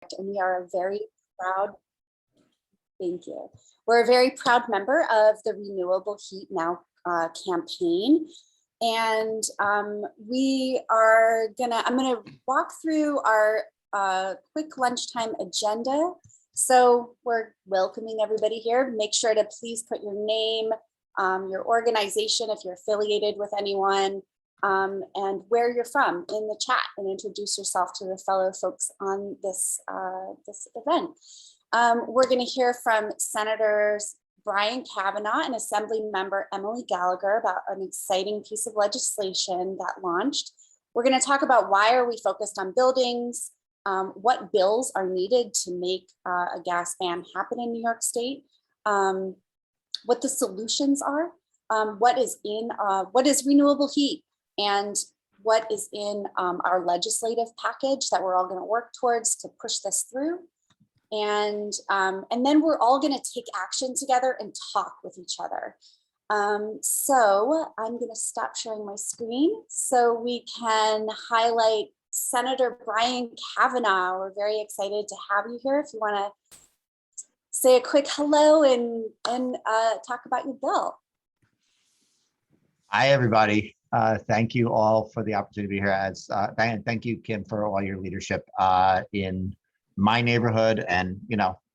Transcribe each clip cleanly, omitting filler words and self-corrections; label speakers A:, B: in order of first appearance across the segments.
A: and we are a very proud, thank you. We're a very proud member of the Renewable Heat Now campaign. And I'm gonna walk through our quick lunchtime agenda. So we're welcoming everybody here. Make sure to please put your name, your organization, if you're affiliated with anyone, and where you're from in the chat, and introduce yourself to the fellow folks on this, this event. We're going to hear from Senators Brian Cavanaugh and Assembly Member Emily Gallagher about an exciting piece of legislation that launched. We're going to talk about why are we focused on buildings, what bills are needed to make a gas ban happen in New York State, what the solutions are, what is renewable heat, and what is in our legislative package that we're all going to work towards to push this through. And then we're all going to take action together and talk with each other. So I'm going to stop sharing my screen so we can highlight Senator Brian Cavanaugh. We're very excited to have you here. If you want to say a quick hello and talk about your bill.
B: Hi, everybody. Thank you all for the opportunity to be here. And thank you, Kim, for all your leadership in my neighborhood and,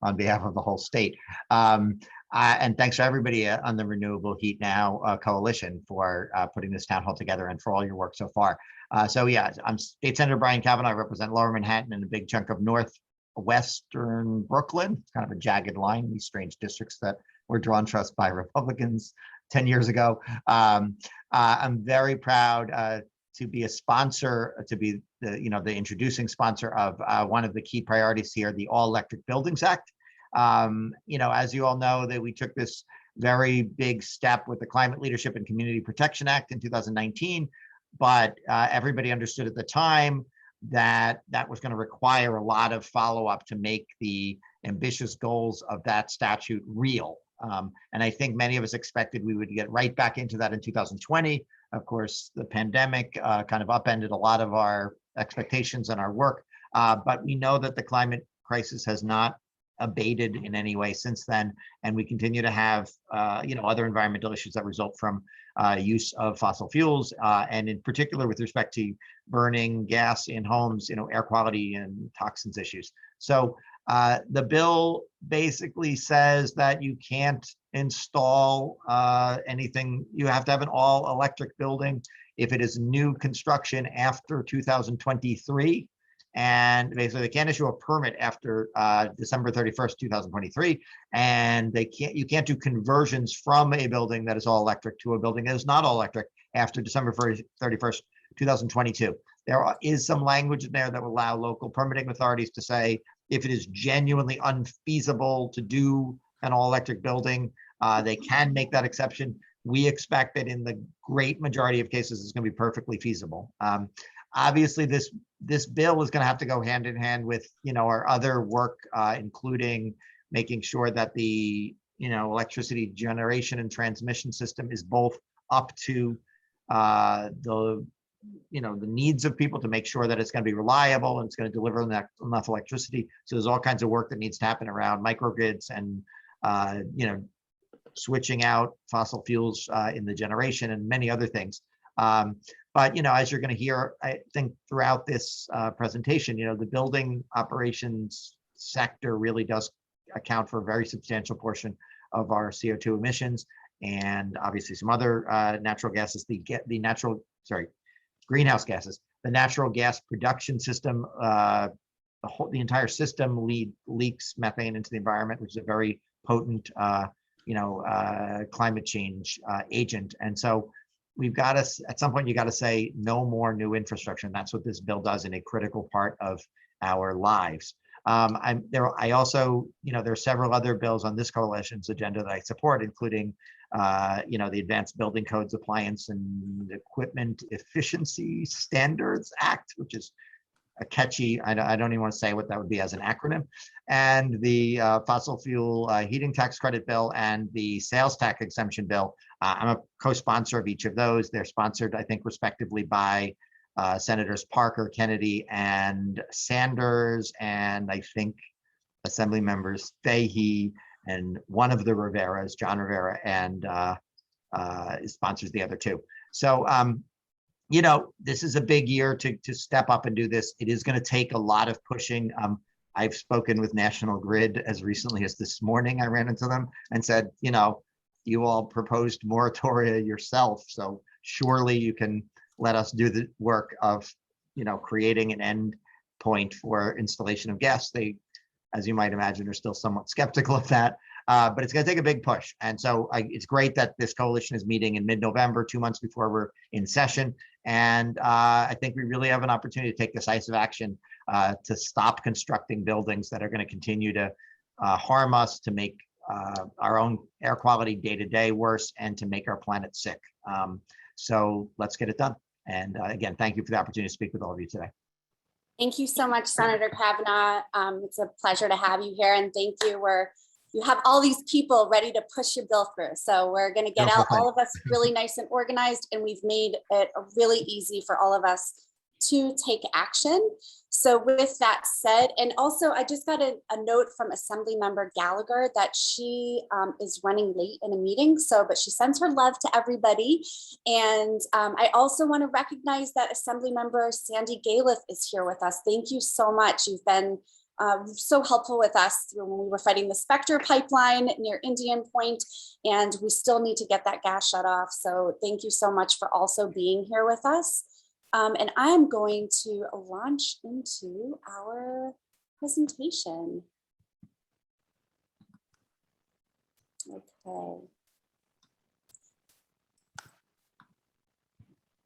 B: on behalf of the whole state. And thanks to everybody on the Renewable Heat Now coalition for putting this town hall together and for all your work so far. So yeah, I'm State Senator Brian Cavanaugh. I represent Lower Manhattan and a big chunk of northwestern Brooklyn. It's kind of a jagged line, these strange districts that were drawn to us by Republicans 10 years ago. I'm very proud to be a sponsor, to be the introducing sponsor of one of the key priorities here, the All-Elective Buildings Act. As you all know, that we took this very big step with the Climate Leadership and Community Protection Act in 2019, but everybody understood at the time that that was going to require a lot of follow-up to make the ambitious goals of that statute real. And I think many of us expected we would get right back into that in 2020. Of course, the pandemic kind of upended a lot of our expectations and our work, but we know that the climate crisis has not abated in any way since then, and we continue to have other environmental issues that result from use of fossil fuels, and in particular with respect to burning gas in homes, air quality and toxins issues. So the bill basically says that you can't install anything. You have to have an all-electric building if it is new construction after 2023. And basically they can't issue a permit after December 31st, 2023. And you can't do conversions from a building that is all electric to a building that is not all electric after December 31st, 2022. There is some language in there that will allow local permitting authorities to say, if it is genuinely unfeasible to do an all-electric building, they can make that exception. We expect that in the great majority of cases, it's going to be perfectly feasible. Obviously, this bill is going to have to go hand in hand with our other work, including making sure that the electricity generation and transmission system is both up to the needs of people, to make sure that it's going to be reliable and it's going to deliver enough electricity. So there's all kinds of work that needs to happen around microgrids and switching out fossil fuels in the generation and many other things. But as you're going to hear, I think throughout this presentation, the building operations sector really does account for a very substantial portion of our CO2 emissions, and obviously some other natural gases. Greenhouse gases. The natural gas production system, the entire system leaks methane into the environment, which is a very potent, climate change agent. And so we've got to, at some point, you got to say no more new infrastructure, and that's what this bill does in a critical part of our lives. I also, there are several other bills on this coalition's agenda that I support, including, the Advanced Building Codes Appliance and Equipment Efficiency Standards Act, which is a catchy, I don't even want to say what that would be as an acronym, and the fossil fuel heating tax credit bill and the sales tax exemption bill. I'm a co-sponsor of each of those. They're sponsored, I think, respectively by Senators Parker, Kennedy, and Sanders, and I think Assembly members Fahey, and one of the Riveras, John Rivera, and sponsors the other two. So, this is a big year to step up and do this. It is going to take a lot of pushing. I've spoken with National Grid as recently as this morning. I ran into them and said, you all proposed moratoria yourself, so surely you can let us do the work of, creating an end point for installation of gas. They, as you might imagine, are still somewhat skeptical of that, but it's going to take a big push. And so it's great that this coalition is meeting in mid-November, 2 months before we're in session. And I think we really have an opportunity to take decisive action to stop constructing buildings that are going to continue to harm us, to make our own air quality day to day worse, and to make our planet sick. So let's get it done. And again, thank you for the opportunity to speak with all of you today.
A: Thank you so much, Senator Cavanaugh. It's a pleasure to have you here, and thank you. You have all these people ready to push your bill through. So we're going to get out all of us really nice and organized, and we've made it really easy for all of us to take action. So with that said, and also I just got a note from Assembly Member Gallagher that she is running late in a meeting. But she sends her love to everybody. And I also want to recognize that Assembly Member Sandy Galef is here with us. Thank you so much. You've been so helpful with us through when we were fighting the Spectre pipeline near Indian Point, and we still need to get that gas shut off. So thank you so much for also being here with us. And I'm going to launch into our presentation. Okay.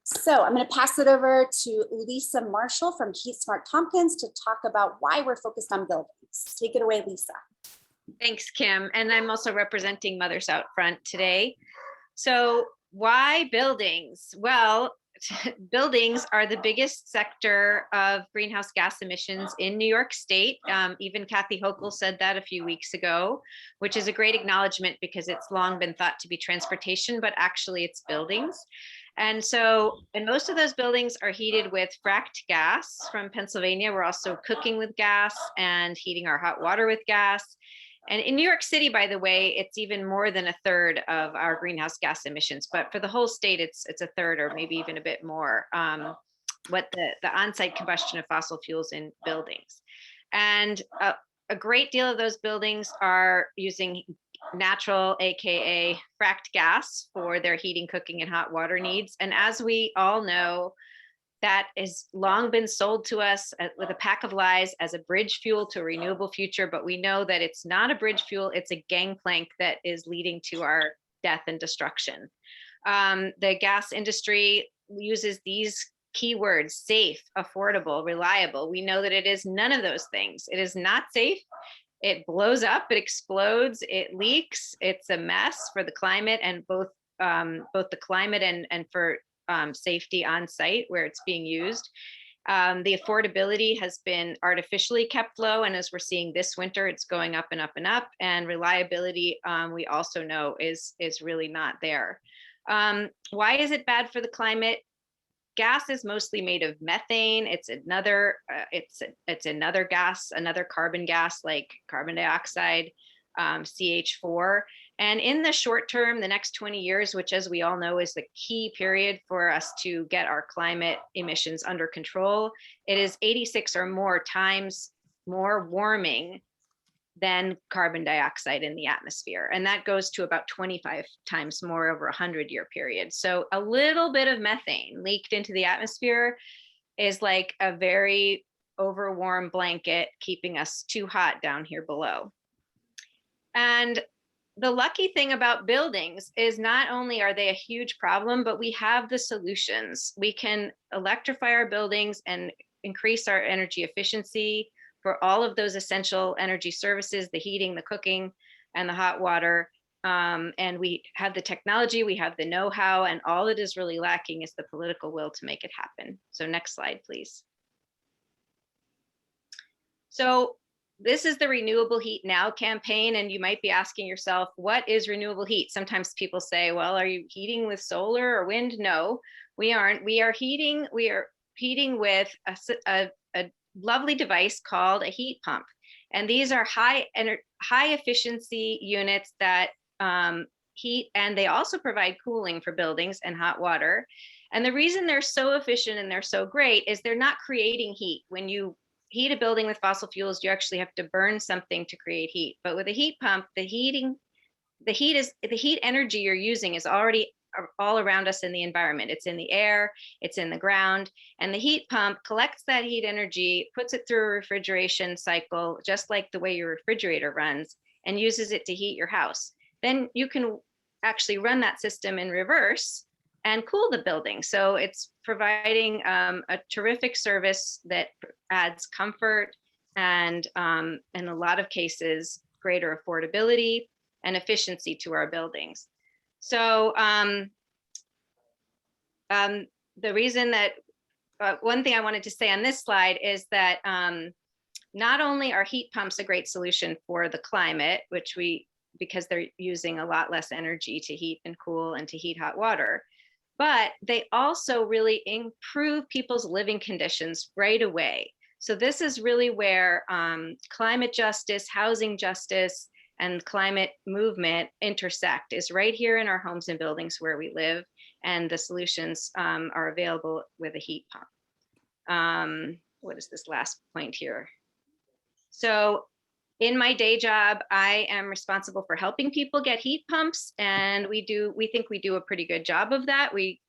A: So I'm going to pass it over to Lisa Marshall from Heat Smart Tompkins to talk about why we're focused on buildings. Take it away, Lisa.
C: Thanks, Kim. And I'm also representing Mothers Out Front today. So why buildings? Well, buildings are the biggest sector of greenhouse gas emissions in New York State. Even Kathy Hochul said that a few weeks ago, which is a great acknowledgement because it's long been thought to be transportation, but actually it's buildings. And most of those buildings are heated with fracked gas from Pennsylvania. We're also cooking with gas and heating our hot water with gas. And in New York City, by the way, it's even more than a third of our greenhouse gas emissions. But for the whole state, it's a third or maybe even a bit more, what the on-site combustion of fossil fuels in buildings. And a great deal of those buildings are using natural, AKA fracked gas, for their heating, cooking, and hot water needs. And as we all know, that has long been sold to us with a pack of lies as a bridge fuel to a renewable future, but we know that it's not a bridge fuel, it's a gangplank that is leading to our death and destruction. The gas industry uses these keywords: safe, affordable, reliable. We know that it is none of those things. It is not safe. It blows up, it explodes, it leaks. It's a mess for the climate, and both the climate and for safety on site where it's being used. The affordability has been artificially kept low, and as we're seeing this winter, it's going up and up and up. And reliability, we also know, is really not there. Why is it bad for the climate? Gas is mostly made of methane. It's another gas, another carbon gas like carbon dioxide, CH4. And in the short term, the next 20 years, which, as we all know, is the key period for us to get our climate emissions under control, it is 86 or more times more warming than carbon dioxide in the atmosphere. And that goes to about 25 times more over a 100-year period. So a little bit of methane leaked into the atmosphere is like a very overwarm blanket keeping us too hot down here below. And the lucky thing about buildings is not only are they a huge problem, but we have the solutions. We can electrify our buildings and increase our energy efficiency for all of those essential energy services, the heating, the cooking, and the hot water. And we have the technology, we have the know-how, and all that is really lacking is the political will to make it happen. So next slide, please. So this is the Renewable Heat Now campaign, and you might be asking yourself, what is renewable heat? Sometimes people say, well, are you heating with solar or wind? No, we aren't. We are heating, we are heating with a lovely device called a heat pump. And these are high efficiency units that heat, and they also provide cooling for buildings and hot water. And the reason they're so efficient and they're so great is they're not creating heat. When you heat a building with fossil fuels, you actually have to burn something to create heat. But with a heat pump, the heat energy you're using is already all around us in the environment. It's in the air, it's in the ground, and the heat pump collects that heat energy, puts it through a refrigeration cycle, just like the way your refrigerator runs, and uses it to heat your house. Then you can actually run that system in reverse and cool the building. So it's providing a terrific service that adds comfort and in a lot of cases, greater affordability and efficiency to our buildings. So the reason that one thing I wanted to say on this slide is that not only are heat pumps a great solution for the climate, because they're using a lot less energy to heat and cool and to heat hot water, but they also really improve people's living conditions right away. So this is really where climate justice, housing justice, and climate movement intersect, is right here in our homes and buildings where we live, and the solutions are available with a heat pump. What is this last point here? So in my day job, I am responsible for helping people get heat pumps, and we think we do a pretty good job of that. We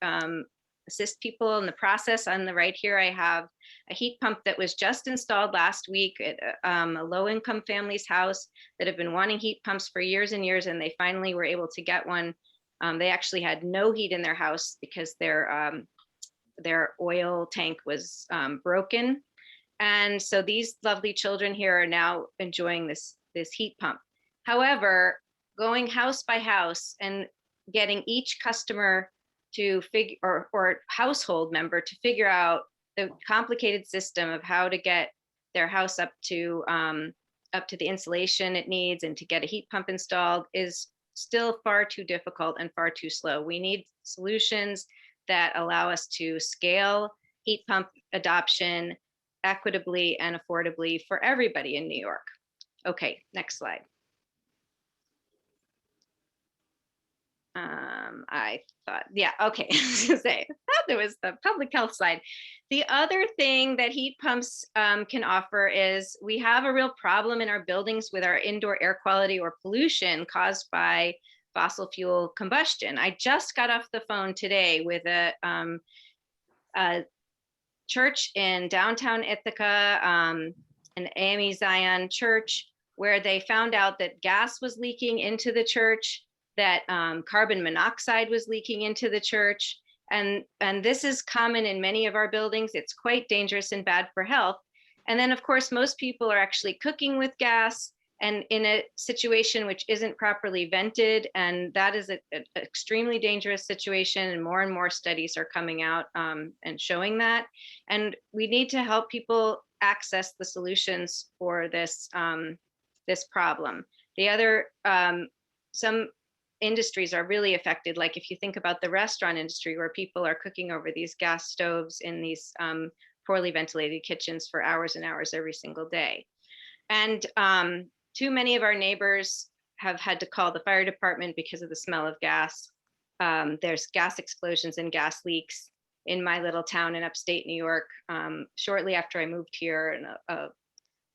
C: assist people in the process. On the right here, I have a heat pump that was just installed last week at a low-income family's house that have been wanting heat pumps for years and years, and they finally were able to get one. They actually had no heat in their house because their oil tank was broken. And so these lovely children here are now enjoying this heat pump. However, going house by house and getting each customer to figure, or household member to figure out the complicated system of how to get their house up to the insulation it needs and to get a heat pump installed is still far too difficult and far too slow. We need solutions that allow us to scale heat pump adoption equitably and affordably for everybody in New York. Okay, next slide. I thought, yeah, okay. I was gonna say, I thought there was the public health slide. The other thing that heat pumps can offer is we have a real problem in our buildings with our indoor air quality or pollution caused by fossil fuel combustion. I just got off the phone today with a church in downtown Ithaca, an AME Zion church, where they found out that gas was leaking into the church, that carbon monoxide was leaking into the church. And this is common in many of our buildings. It's quite dangerous and bad for health. And then of course, most people are actually cooking with gas and in a situation which isn't properly vented. And that is an extremely dangerous situation. And more studies are coming out and showing that. And we need to help people access the solutions for this, this problem. The other, some industries are really affected. Like if you think about the restaurant industry, where people are cooking over these gas stoves in these poorly ventilated kitchens for hours and hours every single day. And too many of our neighbors have had to call the fire department because of the smell of gas. There's gas explosions and gas leaks in my little town in upstate New York. Shortly after I moved here, and a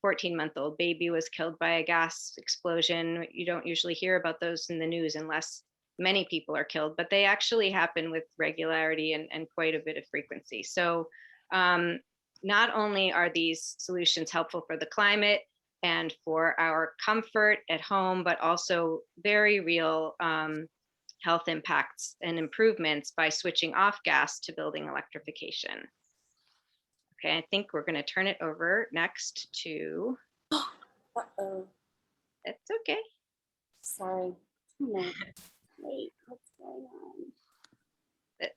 C: 14-month-old baby was killed by a gas explosion. You don't usually hear about those in the news unless many people are killed, but they actually happen with regularity and quite a bit of frequency. So not only are these solutions helpful for the climate and for our comfort at home, but also very real health impacts and improvements by switching off gas to building electrification. Okay, I think we're going to turn it over next to.
A: Uh-oh.
C: It's okay.
A: Sorry. Wait, what's going on?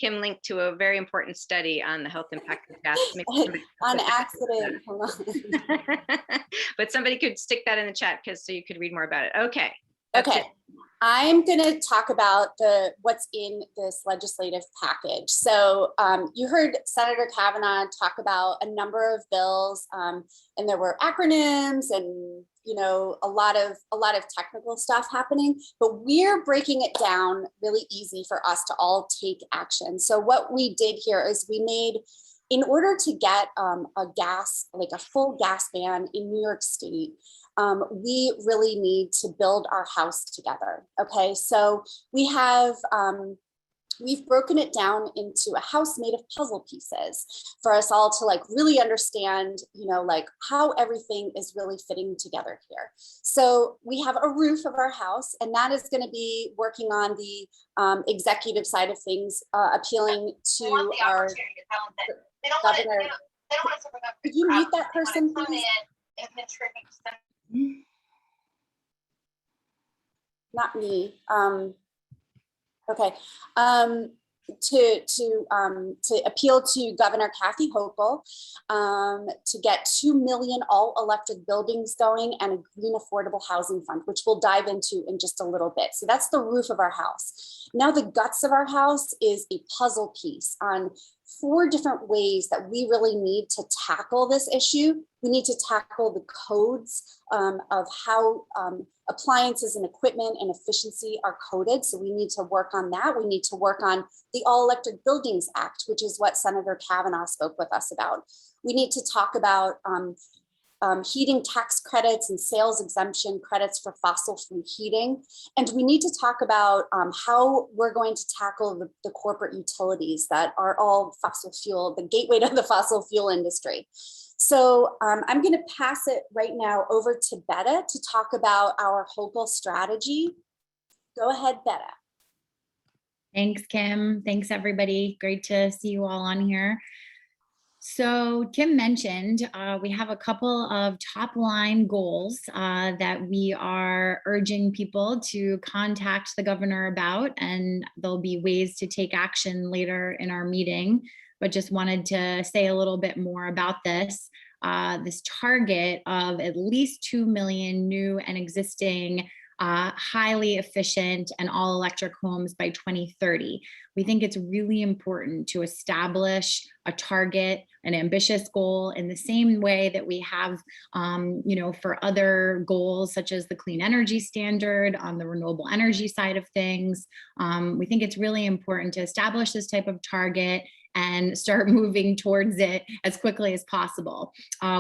C: Kim linked to a very important study on the health impact of gas.
A: On accident. Hold on.
C: But somebody could stick that in the chat so you could read more about it. Okay.
A: Okay. I'm going to talk about what's in this legislative package. So you heard Senator Cavanaugh talk about a number of bills, and there were acronyms and a lot of technical stuff happening. But we're breaking it down really easy for us to all take action. So what we did here is we made, in order to get a full gas ban in New York State, we really need to build our house together. Okay, so we've broken it down into a house made of puzzle pieces for us all to really understand, how everything is really fitting together here. So we have a roof of our house, and that is going to be working on the executive side of things, appealing to our governor. Could you mute that person, please? Not me. Okay. To appeal to Governor Kathy Hochul to get 2 million all-electric buildings going and a green affordable housing fund, which we'll dive into in just a little bit. So that's the roof of our house. Now the guts of our house is a puzzle piece on 4 different ways that we really need to tackle this issue. We need to tackle the codes of how appliances and equipment and efficiency are coded. So we need to work on that. We need to work on the All-Elective Buildings Act, which is what Senator Cavanaugh spoke with us about. We need to talk about heating tax credits and sales exemption credits for fossil-free heating. And we need to talk about how we're going to tackle the corporate utilities that are all fossil fuel, the gateway to the fossil fuel industry. So I'm going to pass it right now over to Betta to talk about our Hochul strategy. Go ahead, Betta.
D: Thanks, Kim. Thanks, everybody. Great to see you all on here. So Kim mentioned we have a couple of top line goals that we are urging people to contact the governor about, and there'll be ways to take action later in our meeting, but just wanted to say a little bit more about this. This target of at least 2 million new and existing highly efficient and all electric homes by 2030. We think it's really important to establish a target, an ambitious goal in the same way that we have, for other goals such as the clean energy standard on the renewable energy side of things. We think it's really important to establish this type of target and start moving towards it as quickly as possible.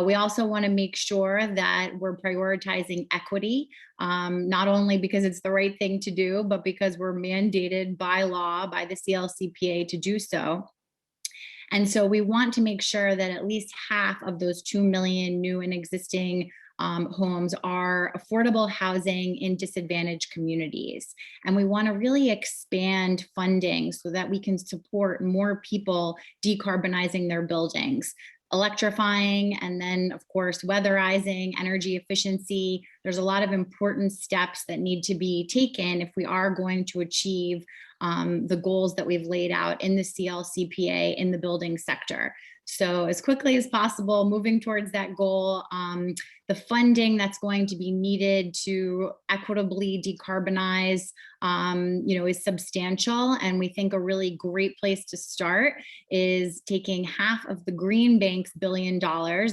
D: We also want to make sure that we're prioritizing equity, not only because it's the right thing to do, but because we're mandated by law, by the CLCPA to do so. And so we want to make sure that at least half of those 2 million new and existing homes are affordable housing in disadvantaged communities. And we want to really expand funding so that we can support more people decarbonizing their buildings, electrifying, and then of course, weatherizing, energy efficiency. There's a lot of important steps that need to be taken if we are going to achieve the goals that we've laid out in the CLCPA in the building sector. So as quickly as possible, moving towards that goal. The funding that's going to be needed to equitably decarbonize, is substantial. And we think a really great place to start is taking half of the Green Bank's $1 billion,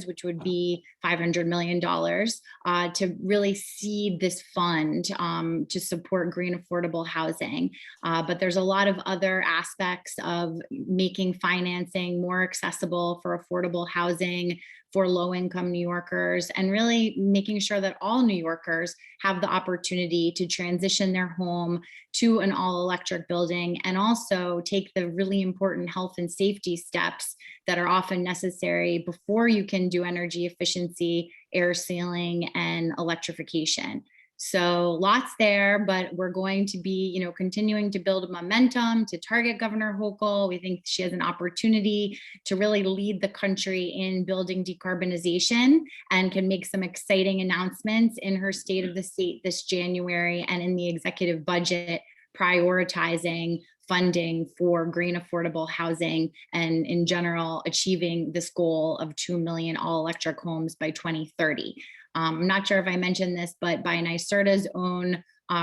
D: which would be $500 million, to really seed this fund to support green affordable housing. But there's a lot of other aspects of making financing more accessible for affordable housing for low-income New Yorkers, and really making sure that all New Yorkers have the opportunity to transition their home to an all-electric building, and also take the really important health and safety steps that are often necessary before you can do energy efficiency, air sealing, and electrification. So lots there, but we're going to be, continuing to build momentum to target Governor Hochul. We think she has an opportunity to really lead the country in building decarbonization, and can make some exciting announcements in her State of the State this January and in the executive budget, prioritizing funding for green affordable housing and in general achieving this goal of 2 million all electric homes by 2030. I'm not sure if I mentioned this, but by NYSERDA's own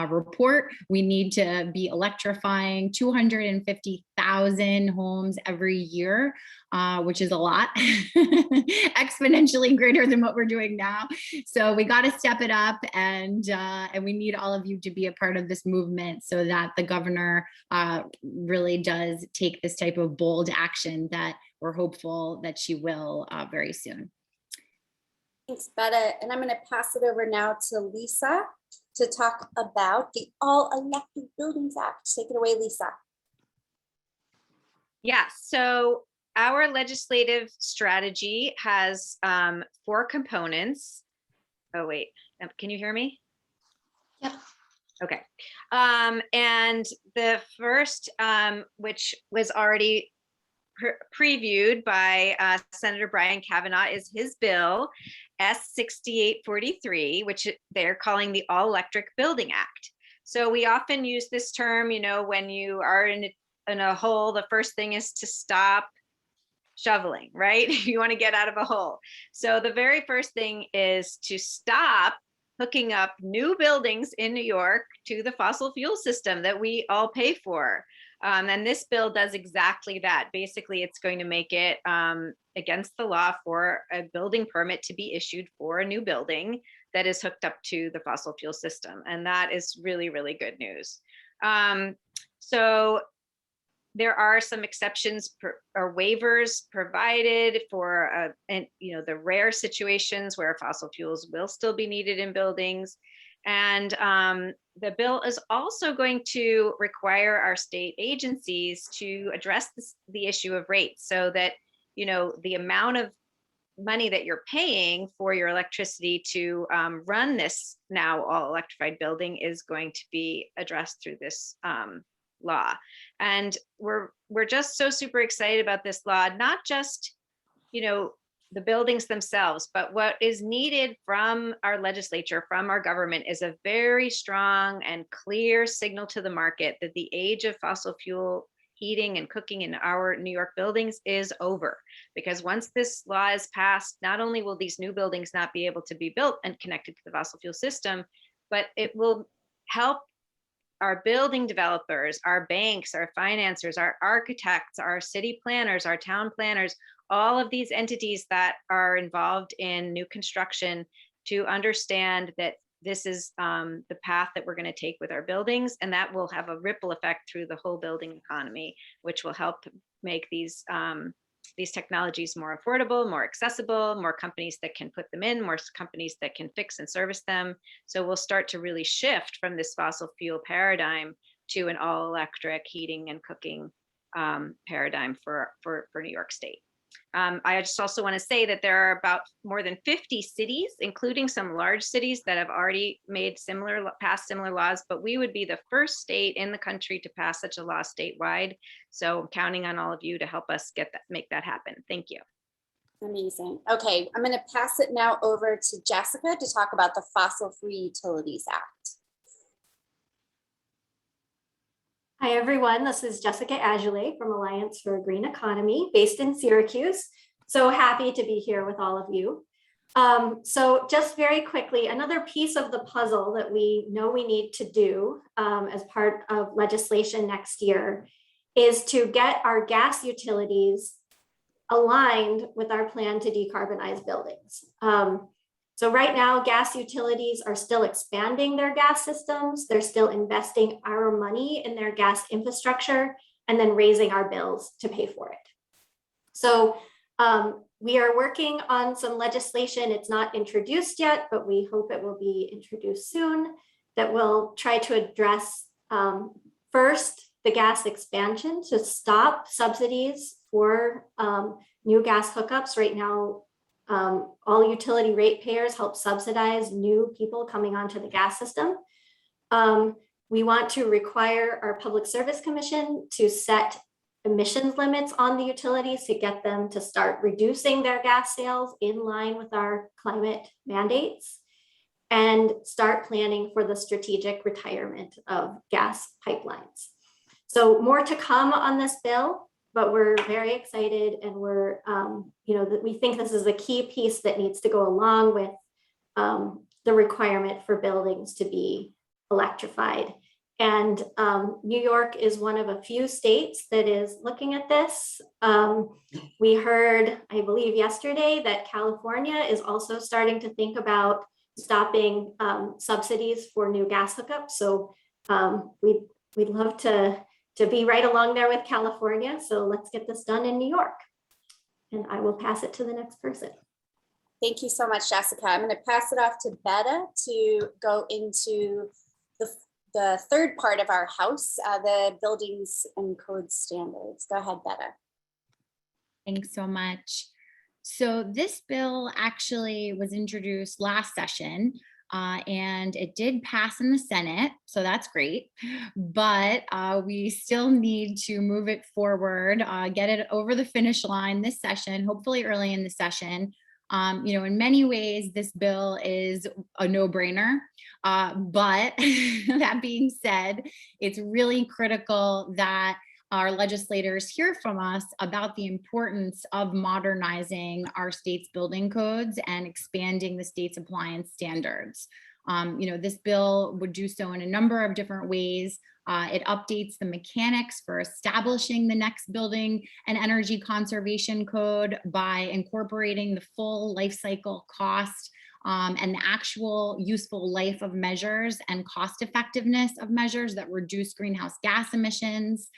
D: report. We need to be electrifying 250,000 homes every year, which is a lot, exponentially greater than what we're doing now. So we got to step it up, and we need all of you to be a part of this movement so that the governor really does take this type of bold action that we're hopeful that she will very soon.
A: Thanks, Betta. And I'm going to pass it over now to Lisa to talk about the All-Elective Buildings Act. Take it away, Lisa.
C: Yeah, so our legislative strategy has 4 components. Oh, wait, can you hear me?
A: Yep.
C: Okay. And the first, which was already previewed by Senator Brian Cavanaugh, is his bill S-6843, which they're calling the All-Electric Building Act. So we often use this term, you know, when you are in a hole, the first thing is to stop shoveling, right? You want to get out of a hole. So the very first thing is to stop hooking up new buildings in New York to the fossil fuel system that we all pay for. And this bill does exactly that. Basically, it's going to make it against the law for a building permit to be issued for a new building that is hooked up to the fossil fuel system. And that is really, really good news. So there are some exceptions or waivers provided for, the rare situations where fossil fuels will still be needed in buildings. And the bill is also going to require our state agencies to address the issue of rates, so that, you know, the amount of money that you're paying for your electricity to run this now all electrified building is going to be addressed through this law. And we're just so super excited about this law, not just, you know, the buildings themselves, but what is needed from our legislature, from our government, is a very strong and clear signal to the market that the age of fossil fuel heating and cooking in our New York buildings is over. Because once this law is passed, not only will these new buildings not be able to be built and connected to the fossil fuel system, but it will help our building developers, our banks, our financiers, our architects, our city planners, our town planners, all of these entities that are involved in new construction, to understand that this is the path that we're going to take with our buildings, and that will have a ripple effect through the whole building economy, which will help make these technologies more affordable, more accessible, more companies that can put them in, more companies that can fix and service them. So we'll start to really shift from this fossil fuel paradigm to an all electric heating and cooking paradigm for New York State. I just also want to say that there are about more than 50 cities, including some large cities, that have already passed similar laws, but we would be the first state in the country to pass such a law statewide. So I'm counting on all of you to help us make that happen. Thank you.
A: Amazing. Okay, I'm going to pass it now over to Jessica to talk about the Fossil Free Utilities Act.
E: Hi, everyone. This is Jessica Adjule from Alliance for a Green Economy, based in Syracuse. So happy to be here with all of you. So just very quickly, another piece of the puzzle that we know we need to do as part of legislation next year is to get our gas utilities aligned with our plan to decarbonize buildings. So right now, gas utilities are still expanding their gas systems. They're still investing our money in their gas infrastructure and then raising our bills to pay for it. So we are working on some legislation. It's not introduced yet, but we hope it will be introduced soon, that will try to address first the gas expansion, to stop subsidies for new gas hookups. Right now, all utility ratepayers help subsidize new people coming onto the gas system. We want to require our Public Service Commission to set emissions limits on the utilities to get them to start reducing their gas sales in line with our climate mandates, and start planning for the strategic retirement of gas pipelines. So more to come on this bill, but we're very excited, and we're, we think this is a key piece that needs to go along with the requirement for buildings to be electrified. And New York is one of a few states that is looking at this. We heard, I believe yesterday, that California is also starting to think about stopping subsidies for new gas hookups. So we'd love to be right along there with California. So let's get this done in New York. And I will pass it to the next person.
A: Thank you so much, Jessica. I'm going to pass it off to Betta to go into the third part of our house, the buildings and code standards. Go ahead, Betta.
D: Thanks so much. So this bill actually was introduced last session, and it did pass in the Senate, so that's great. But we still need to move it forward, get it over the finish line this session, hopefully early in the session. In many ways, this bill is a no-brainer. But that being said, it's really critical that our legislators hear from us about the importance of modernizing our state's building codes and expanding the state's appliance standards. This bill would do so in a number of different ways. It updates the mechanics for establishing the next building and energy conservation code by incorporating the full life cycle cost and the actual useful life of measures and cost effectiveness of measures that reduce greenhouse gas emissions.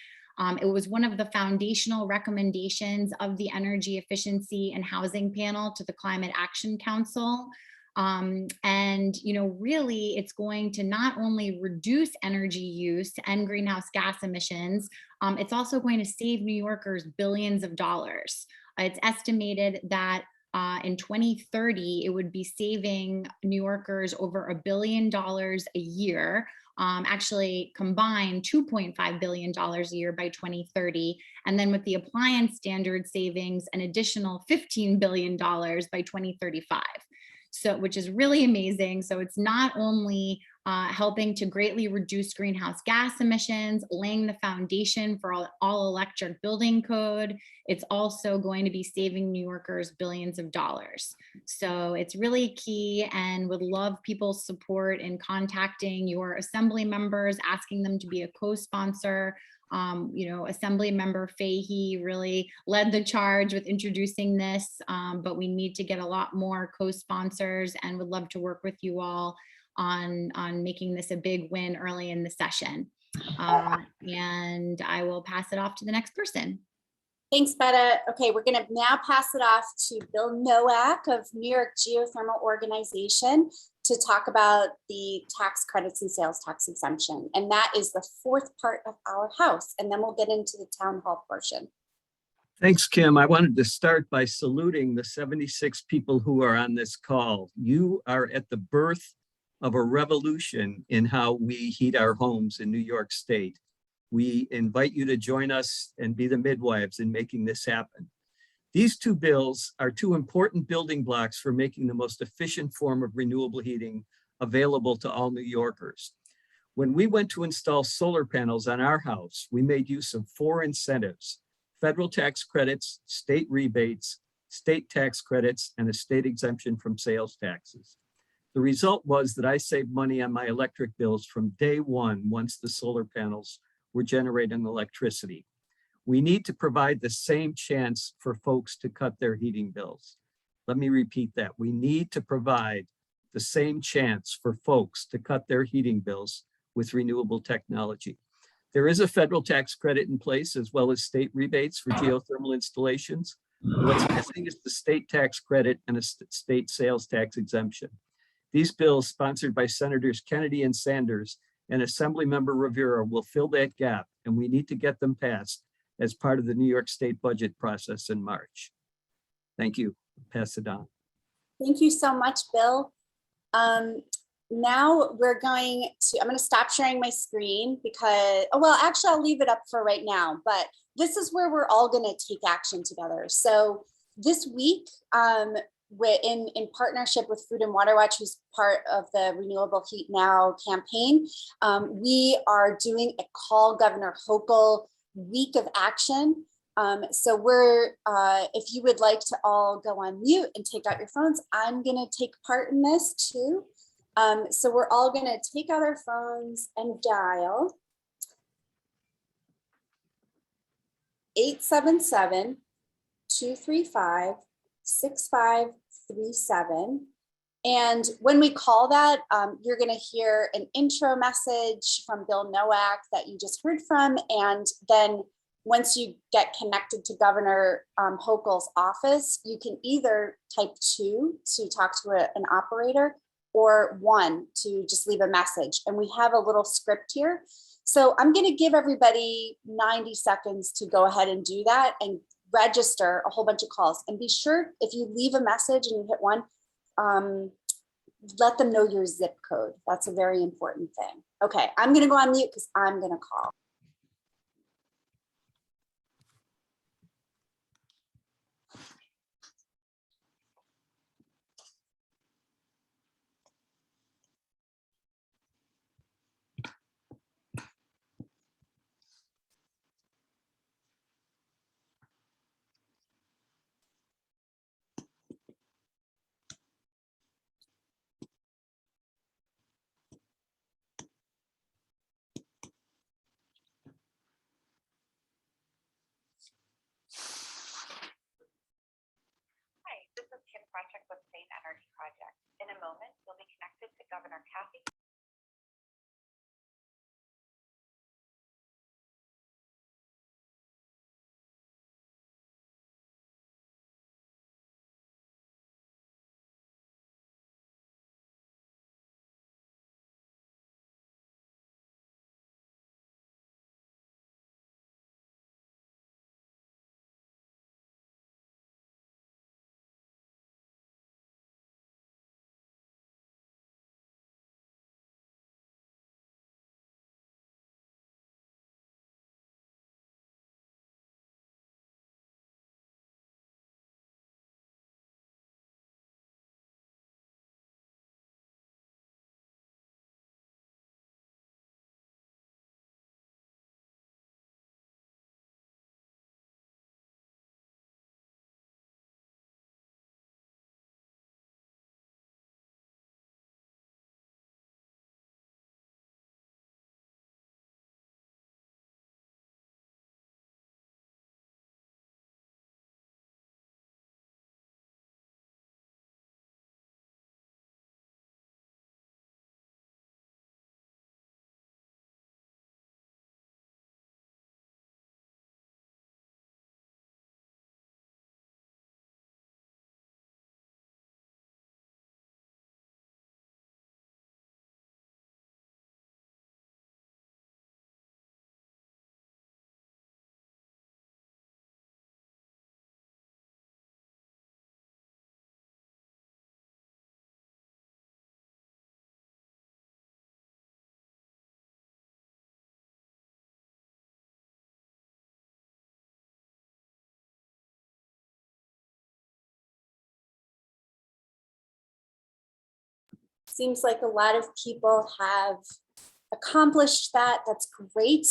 D: It was one of the foundational recommendations of the Energy Efficiency and Housing Panel to the Climate Action Council. Really, it's going to not only reduce energy use and greenhouse gas emissions, it's also going to save New Yorkers billions of dollars. It's estimated that in 2030, it would be saving New Yorkers over $1 billion a year. Actually combined $2.5 billion a year by 2030. And then with the appliance standard savings, an additional $15 billion by 2035. So, which is really amazing. So it's not only helping to greatly reduce greenhouse gas emissions, laying the foundation for all electric building code, it's also going to be saving New Yorkers billions of dollars. So it's really key, and would love people's support in contacting your assembly members, asking them to be a co-sponsor. Assembly member Fahey really led the charge with introducing this, but we need to get a lot more co-sponsors, and would love to work with you all on making this a big win early in the session. And I will pass it off to the next person.
A: Thanks, Betta. Okay, we're going to now pass it off to Bill Nowak of New York Geothermal Organization to talk about the tax credits and sales tax exemption. And that is the fourth part of our house. And then we'll get into the town hall portion.
F: Thanks, Kim. I wanted to start by saluting the 76 people who are on this call. You are at the birth of a revolution in how we heat our homes in New York State. We invite you to join us and be the midwives in making this happen. These two bills are two important building blocks for making the most efficient form of renewable heating available to all New Yorkers. When we went to install solar panels on our house, we made use of 4 incentives: federal tax credits, state rebates, state tax credits, and a state exemption from sales taxes. The result was that I saved money on my electric bills from day one once the solar panels were generating electricity. We need to provide the same chance for folks to cut their heating bills. Let me repeat that. We need to provide the same chance for folks to cut their heating bills with renewable technology. There is a federal tax credit in place, as well as state rebates for geothermal installations. What's missing is the state tax credit and a state sales tax exemption. These bills, sponsored by Senators Kennedy and Sanders and Assemblymember Rivera, will fill that gap, and we need to get them passed as part of the New York State budget process in March. Thank you. Pass it on.
A: Thank you so much, Bill. Now I'm going to stop sharing my screen because, actually I'll leave it up for right now, but this is where we're all going to take action together. So this week, we're in partnership with Food and Water Watch, who's part of the Renewable Heat Now campaign, we are doing a Call Governor Hochul week of action. So if you would like to all go on mute and take out your phones, I'm going to take part in this too. So we're all going to take out our phones and dial 877-235-6537. And when we call that, you're going to hear an intro message from Bill Nowak that you just heard from. And then once you get connected to Governor Hochul's office, you can either type 2 to talk to an operator, or 1 to just leave a message. And we have a little script here. So I'm going to give everybody 90 seconds to go ahead and do that and register a whole bunch of calls. And be sure, if you leave a message and you hit 1, let them know your zip code. That's a very important thing. Okay, I'm going to go on mute because I'm going to call.
G: With Clean Energy Project. In a moment, you'll be connected to Governor Kathy.
A: Seems like a lot of people have accomplished that. That's great.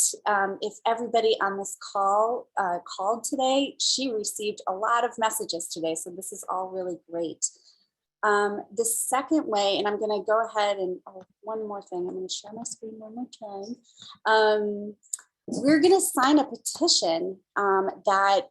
A: If everybody on this call called today, she received a lot of messages today. So this is all really great. The second way, and I'm going to go ahead and one more thing. I'm going to share my screen one more time. We're going to sign a petition that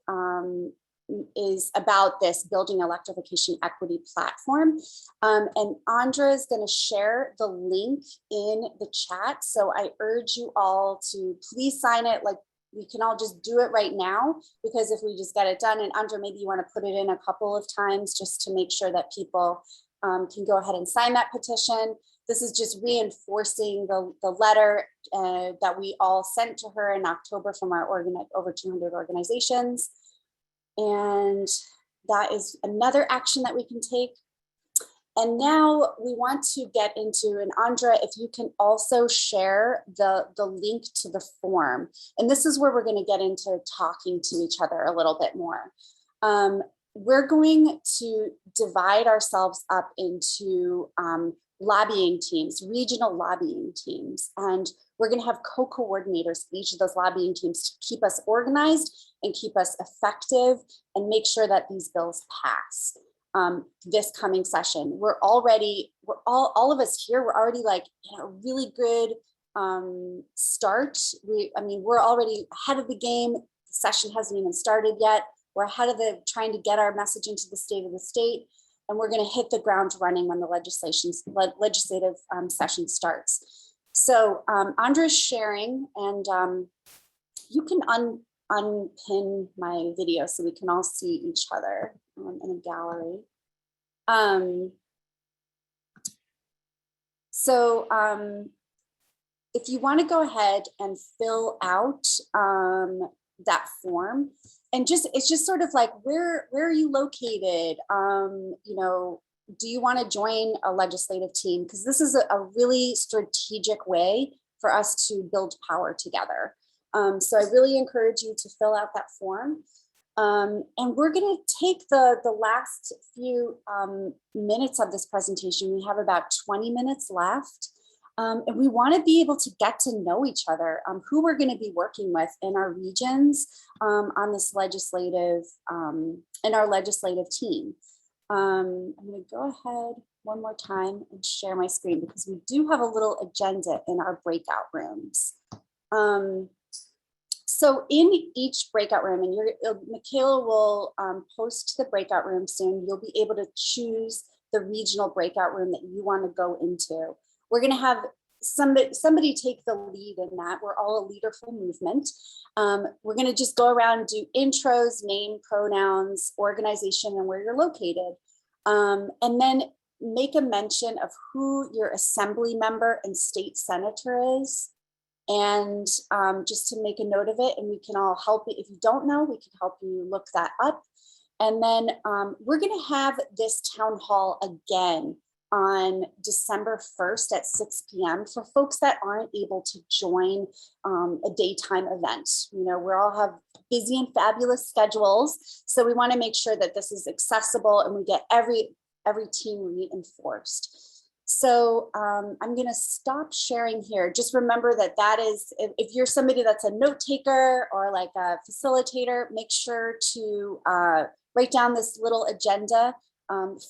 A: is about this building electrification equity platform. And Andra is going to share the link in the chat. So I urge you all to please sign it. Like, we can all just do it right now, because if we just get it done, and Andra, maybe you want to put it in a couple of times just to make sure that people can go ahead and sign that petition. This is just reinforcing the letter that we all sent to her in October from our over 200 organizations. And that is another action that we can take. And now we want to get into, and Andra, if you can also share the link to the form. And this is where we're going to get into talking to each other a little bit more. We're going to divide ourselves up into lobbying teams, regional lobbying teams, and we're going to have co-coordinators for each of those lobbying teams to keep us organized and keep us effective and make sure that these bills pass. this coming session. We're all of us here, we're already like, really good start. We're already ahead of the game. The session hasn't even started yet. We're ahead of trying to get our message into the state of the state, and we're going to hit the ground running when the legislative session starts. So Andra's sharing, and you can unpin my video so we can all see each other in a gallery. If you want to go ahead and fill out that form, and it's just sort of like, where are you located? Do you want to join a legislative team? Because this is a really strategic way for us to build power together. So I really encourage you to fill out that form. And we're going to take the last few minutes of this presentation. We have about 20 minutes left. And we want to be able to get to know each other, who we're going to be working with in our regions on this legislative, in our legislative team. I'm going to go ahead one more time and share my screen, because we do have a little agenda in our breakout rooms. So in each breakout room, and Michaela will post the breakout room soon, you'll be able to choose the regional breakout room that you want to go into. We're going to have somebody take the lead in that. We're all a leaderful movement. We're going to just go around and do intros, name, pronouns, organization, and where you're located. And then make a mention of who your assembly member and state senator is. And just to make a note of it, and we can all help you. If you don't know, we can help you look that up. And then we're going to have this town hall again on December 1st at 6 p.m. for folks that aren't able to join a daytime event. We all have busy and fabulous schedules, so we want to make sure that this is accessible and we get every team reinforced. So I'm going to stop sharing here. Just remember that is, if you're somebody that's a note taker or like a facilitator, make sure to write down this little agenda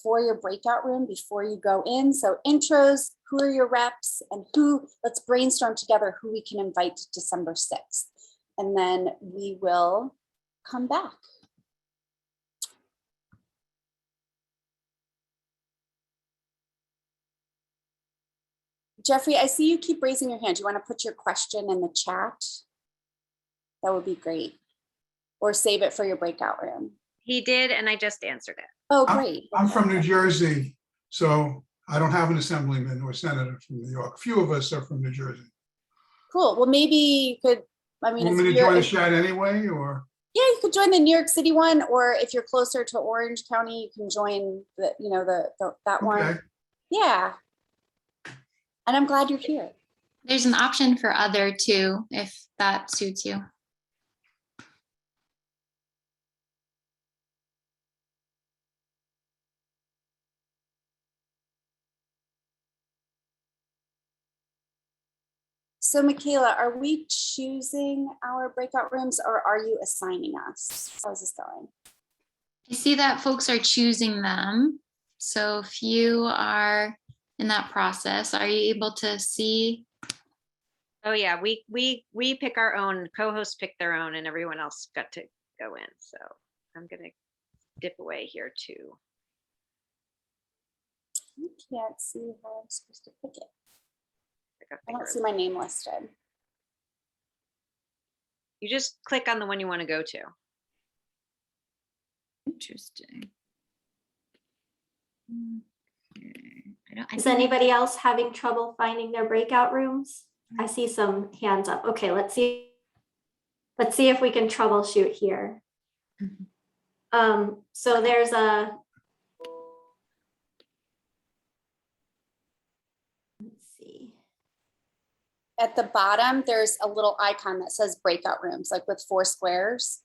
A: for your breakout room before you go in. So intros, who are your reps, and let's brainstorm together who we can invite December 6th. And then we will come back. Jeffrey, I see you keep raising your hand. You want to put your question in the chat? That would be great. Or save it for your breakout room.
C: He did, and I just answered it.
A: Oh, great.
H: I'm from New Jersey, so I don't have an assemblyman or senator from New York. A few of us are from New Jersey.
A: Cool. Well, maybe you could,
H: Want me to join the chat anyway, or?
A: Yeah, you could join the New York City one, or if you're closer to Orange County, you can join that one. Yeah. And I'm glad you're here.
I: There's an option for other too, if that suits you.
A: So Michaela, are we choosing our breakout rooms or are you assigning us? How's this going?
I: I see that folks are choosing them. So if you are in that process, are you able to see?
C: Oh yeah, we pick our own, co-hosts pick their own, and everyone else got to go in. So I'm gonna dip away here too.
A: I can't see how I'm supposed to pick it. I don't see
C: it.
A: my name listed.
C: You just click on the one you want to go to.
I: Interesting.
E: Is anybody else having trouble finding their breakout rooms? I see some hands up. Okay, let's see if we can troubleshoot here. So there's a, let's see.
A: At the bottom, there's a little icon that says breakout rooms, like with 4 squares.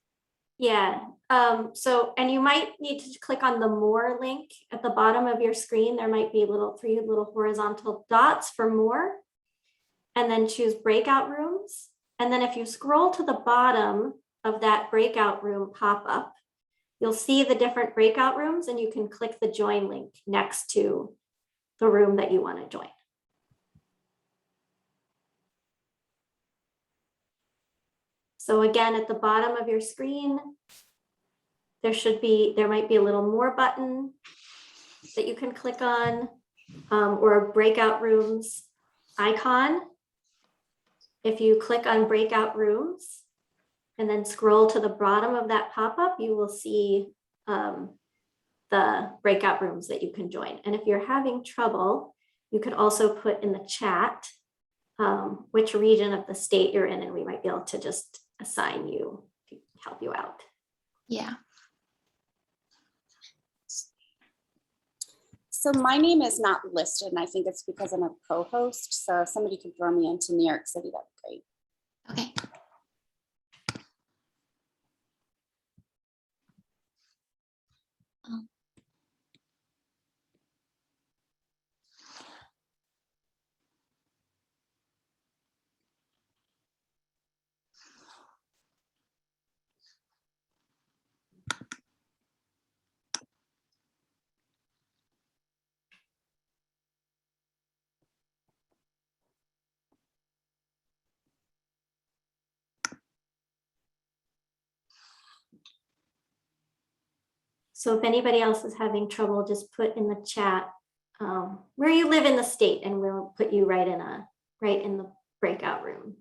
E: Yeah, and you might need to click on the more link at the bottom of your screen. There might be 3 little horizontal dots for more, and then choose breakout rooms. And then if you scroll to the bottom of that breakout room pop-up, you'll see the different breakout rooms and you can click the join link next to the room that you want to join. So again, at the bottom of your screen, there might be a little more button that you can click on, or a breakout rooms icon. If you click on breakout rooms and then scroll to the bottom of that pop-up, you will see the breakout rooms that you can join. And if you're having trouble, you could also put in the chat which region of the state you're in, and we might be able to just assign you to help you out.
I: Yeah.
A: So my name is not listed, and I think it's because I'm a co-host. So if somebody could throw me into New York City, that'd be great.
I: Okay.
E: So if anybody else is having trouble, just put in the chat where you live in the state, and we'll put you right in the breakout room.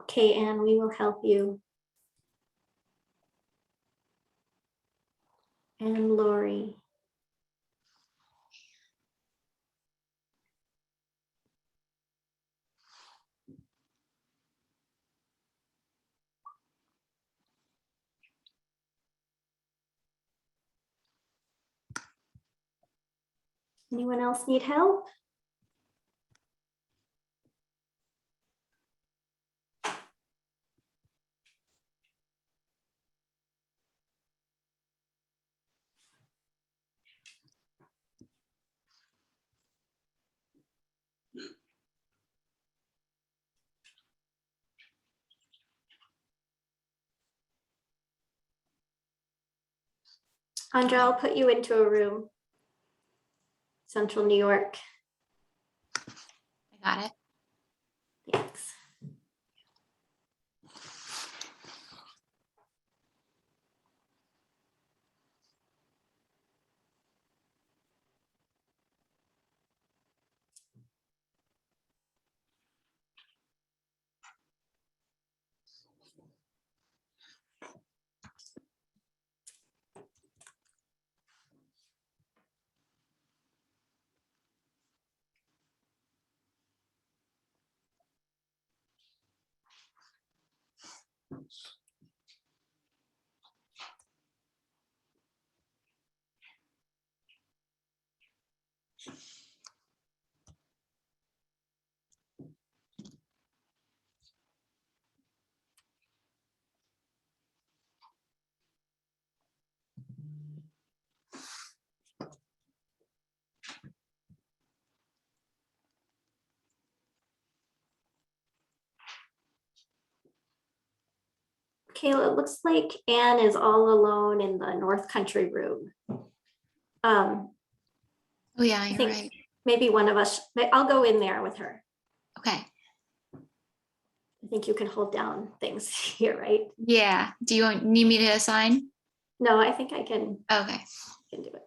E: Okay, Anne, we will help you. And Lori. Anyone else need help? Andra, I'll put you into a room. Central New York.
I: I got it.
E: Thanks. Kayla, it looks like Anne is all alone in the North Country room.
I: Oh yeah,
E: I
I: you're
E: think
I: right.
E: maybe one of us, I'll go in there with her.
I: Okay.
E: I think you can hold down things here, right?
I: Yeah. Do you need me to assign?
E: No, I think I can
I: Okay.
E: do it.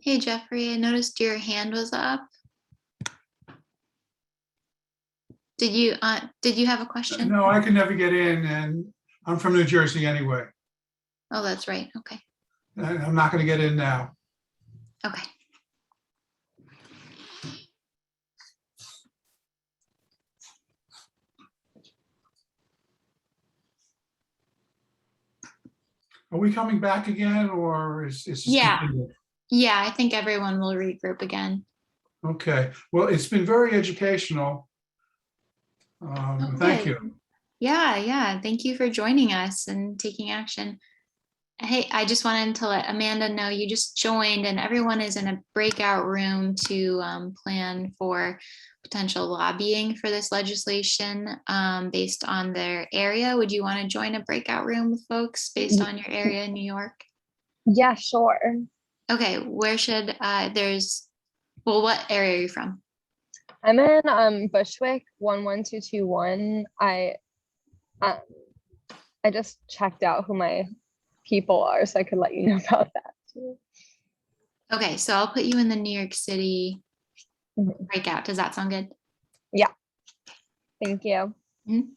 I: Hey, Jeffrey, I noticed your hand was up. Did you have a question?
H: No, I can never get in, and I'm from New Jersey anyway.
I: Oh, that's right. Okay.
H: And I'm not going to get in now.
I: Okay.
H: Are we coming back again, or is this
I: Yeah.
H: continued?
I: Yeah, I think everyone will regroup again.
H: Okay, well, it's been very educational. Thank you.
I: Okay. Yeah. Thank you for joining us and taking action. Hey, I just wanted to let Amanda know you just joined and everyone is in a breakout room to plan for potential lobbying for this legislation based on their area. Would you want to join a breakout room with folks based on your area in New York?
J: Yeah, sure.
I: Okay, where should what area are you from?
J: I'm in Bushwick 11221. I just checked out who my people are, so I could let you know about that too.
I: Okay, so I'll put you in the New York City
J: Mhm.
I: breakout. Does that sound good?
J: Yeah. Thank you.
I: Mhm.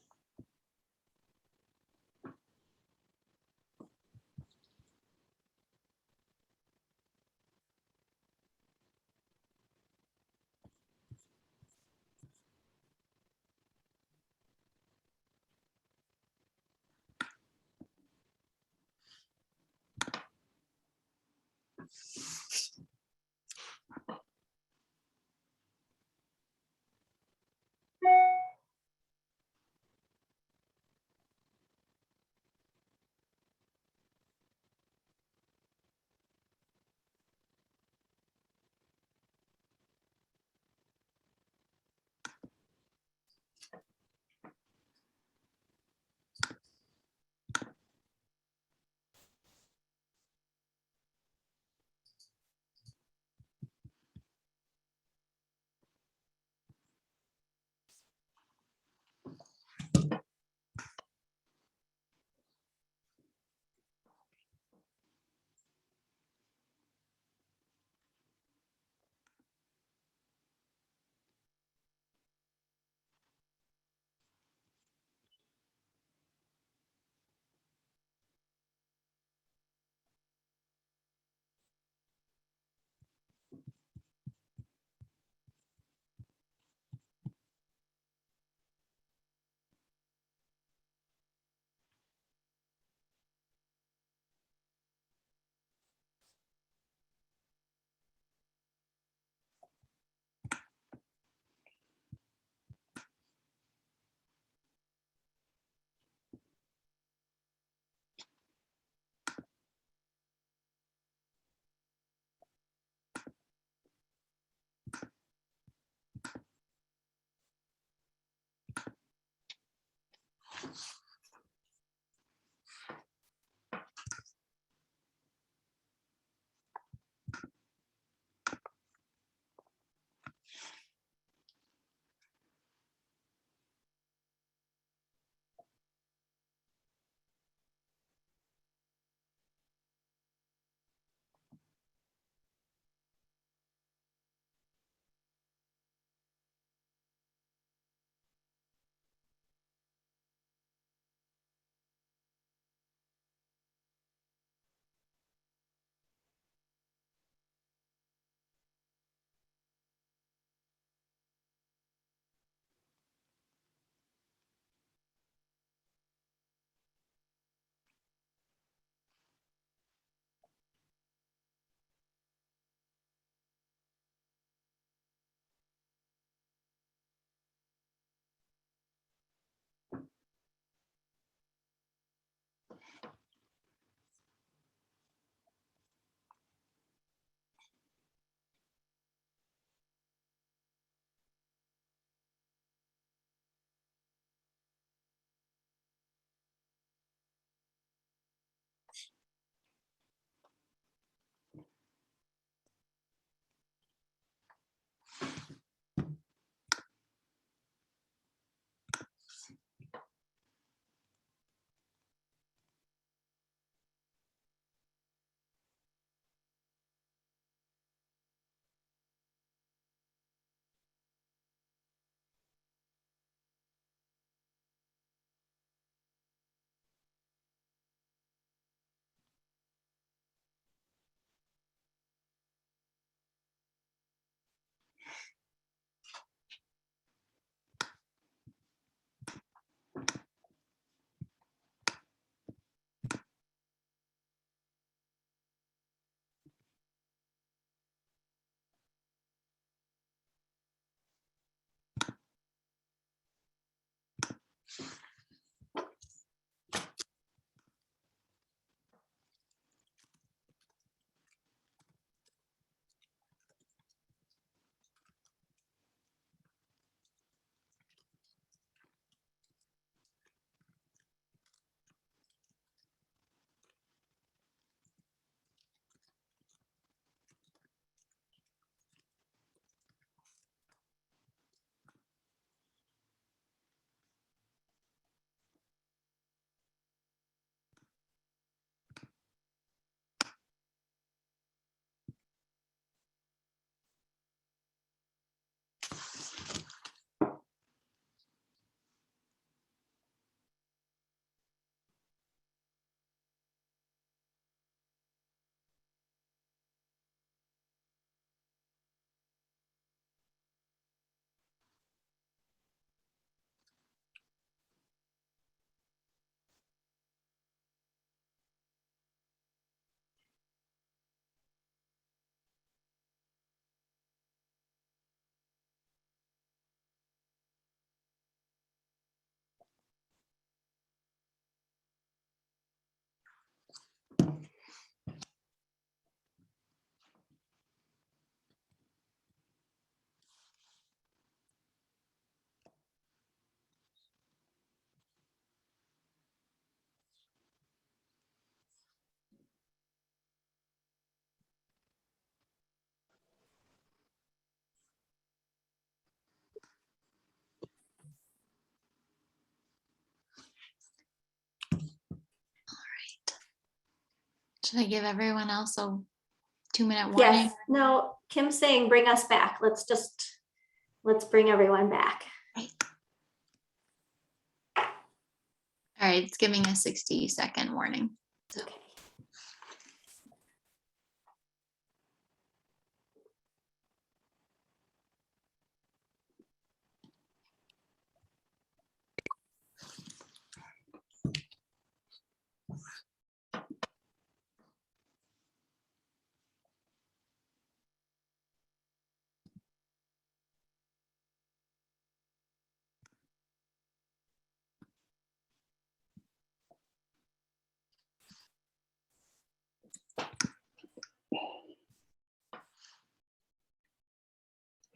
I: Should I give everyone else a 2-minute warning?
E: Yes, no, Kim's saying bring us back. Let's bring everyone back.
I: All right, it's giving a 60-second warning.
E: Okay.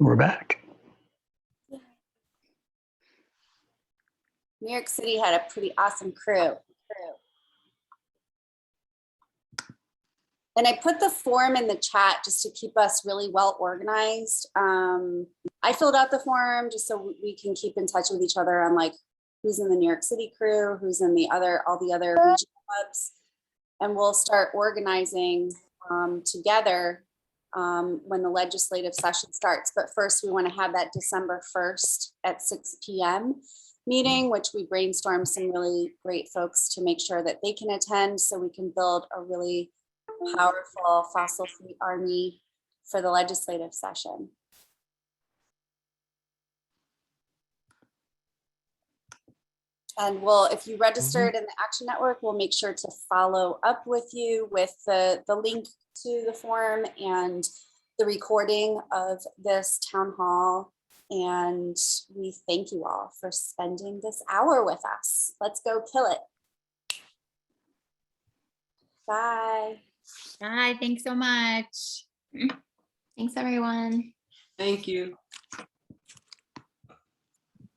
F: We're back.
A: New York City had a pretty awesome crew. And I put the form in the chat just to keep us really well organized. I filled out the form just so we can keep in touch with each other on like who's in the New York City crew, who's in all the other regional hubs. And we'll start organizing together when the legislative session starts. But first we want to have that December 1st at 6 p.m. meeting, which we brainstorm some really great folks to make sure that they can attend so we can build a really powerful fossil free army for the legislative session. And if you registered in the Action Network, we'll make sure to follow up with you with the link to the form and the recording of this town hall. And we thank you all for spending this hour with us. Let's go kill it. Bye.
D: Bye, thanks so much.
I: Thanks, everyone.
K: Thank you.